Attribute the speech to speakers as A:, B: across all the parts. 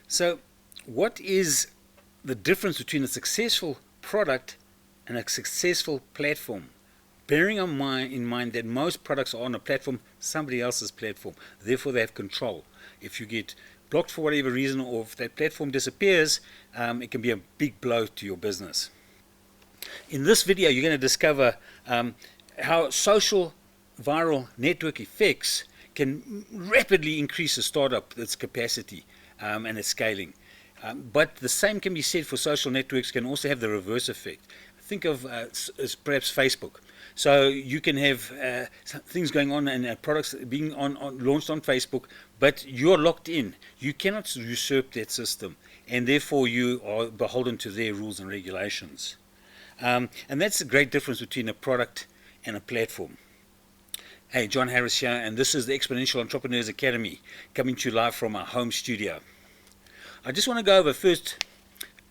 A: So, what is the difference between a successful product and a successful platform? Bearing in mind that most products are on a platform, somebody else's platform, therefore they have control. If you get blocked for whatever reason, or if that platform disappears, it can be a big blow to your business. In this video, you're going to discover how social viral network effects can rapidly rapidly startup its capacity and its scaling. But the same can be said for social networks, can also have the reverse effect. Think of as perhaps Facebook. So you can have things going on and products being launched on Facebook, but you're locked in. You cannot usurp that system, and therefore you are beholden to their rules and regulations. And that's the great difference between a product and a platform. Hey, John Harris here, and this is the Exponential Entrepreneurs Academy, coming to you live from our home studio. I just want to go over first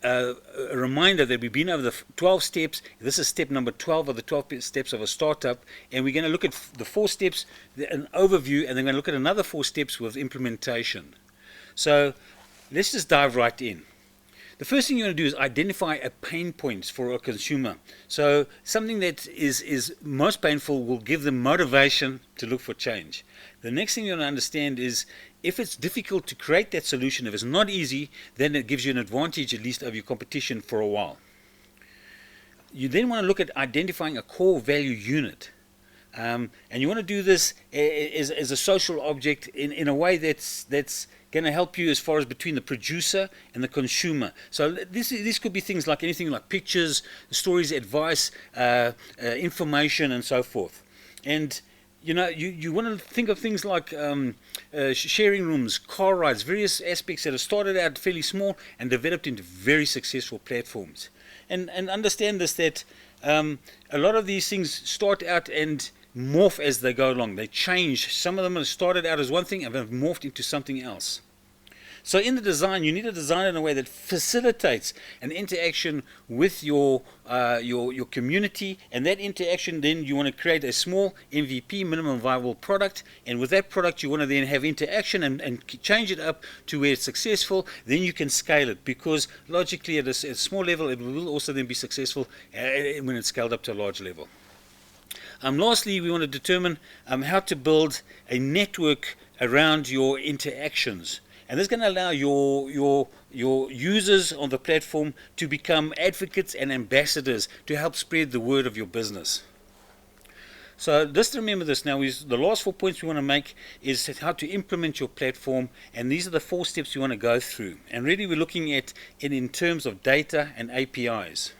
A: a reminder that we've been over the 12 steps. This is step number 12 of the 12 steps of a startup, and we're going to look at the 4 steps, an overview, and then we're going to look at another 4 steps with implementation. So let's just dive right in. The first thing you want to do is identify a pain point for a consumer. So something that is most painful will give them motivation to look for change. The next thing you want to understand is if it's difficult to create that solution, if it's not easy, then it gives you an advantage at least over your competition for a while. You then want to look at identifying a core value unit. And you want to do this as a social object in a way that's going to help you as far as between the producer and the consumer. So this could be things like anything like pictures, stories, advice, information, and so forth. And you know, you want to think of things like sharing rooms, car rides, various aspects that have started out fairly small and developed into very successful platforms. And understand this, that a lot of these things start out and morph as they go along. They change. Some of them have started out as one thing and have morphed into something else. So in the design, you need to design it in a way that facilitates an interaction with your community, and that interaction, then you want to create a small MVP, minimum viable product, and with that product you want to then have interaction and change it up to where it's successful. Then you can scale it, because logically at a small level it will also then be successful when it's scaled up to a large level. Lastly, we want to determine how to build a network around your interactions. And this is going to allow your users on the platform to become advocates and ambassadors to help spread the word of your business. So just remember this now, is the last 4 points we want to make is how to implement your platform, and these are the 4 steps you want to go through. And really we're looking at it in terms of data and APIs.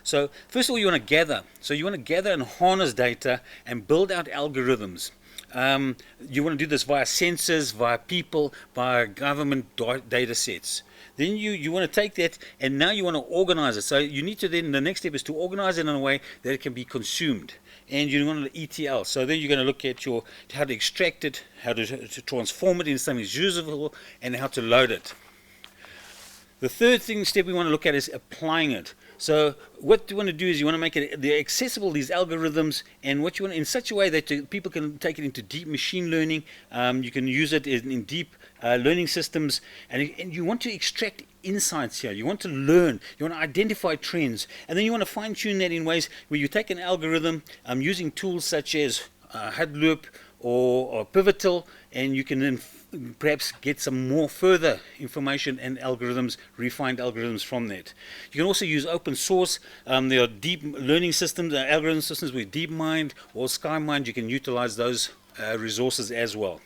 A: So first of all, you want to gather. So you want to gather and harness data and build out algorithms. You want to do this via sensors, via people, via government data sets. Then you want to take that, and now you want to organize it. So you need to then, the next step is to organize it in a way that it can be consumed. And you want to ETL. So then you're going to look at how to extract it, how to transform it into something that's usable, and how to load it. The third step we want to look at is applying it. So what you want to do is you want to make it accessible, these algorithms, and what you want in such a way that people can take it into deep machine learning. You can use it in deep learning systems, and you want to extract insights here. You want to learn, you want to identify trends, and then you want to fine-tune that in ways where you take an algorithm using tools such as Hadoop or Pivotal, and you can then perhaps get some more further information and algorithms, refined algorithms from that. You can also use open source. There are deep learning systems, algorithm systems with DeepMind or SkyMind. You can utilize those resources as well.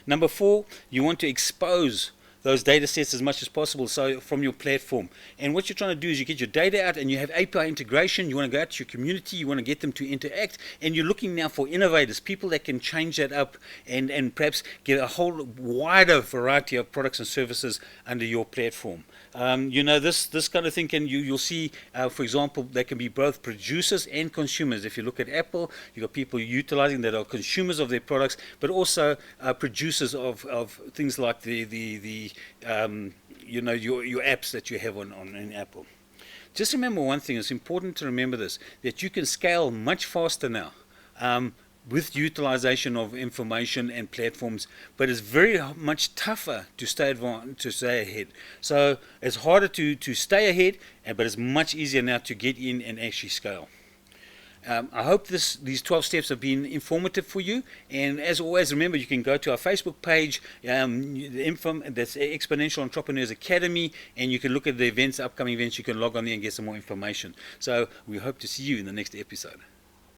A: Number 4, you want to expose those data sets as much as possible, so from your platform. And what you're trying to do is you get your data out and you have API integration. You want to go out to your community, you want to get them to interact, and you're looking now for innovators, people that can change that up and perhaps get a whole wider variety of products and services under your platform. You know, this kind of thing you'll see, for example, they can be both producers and consumers. If you look at Apple, you've got people utilizing that are consumers of their products, but also producers of things like you know, your apps that you have in Apple. Just remember one thing, it's important to remember this, that you can scale much faster now with utilization of information and platforms, but it's very much tougher to stay ahead. So it's harder to stay ahead, but it's much easier now to get in and actually scale. I hope these 12 steps have been informative for you. And as always, remember, you can go to our Facebook page, that's Exponential Entrepreneurs Academy, and you can look at the events, upcoming events. You can log on there and get some more information. So we hope to see you in the next episode.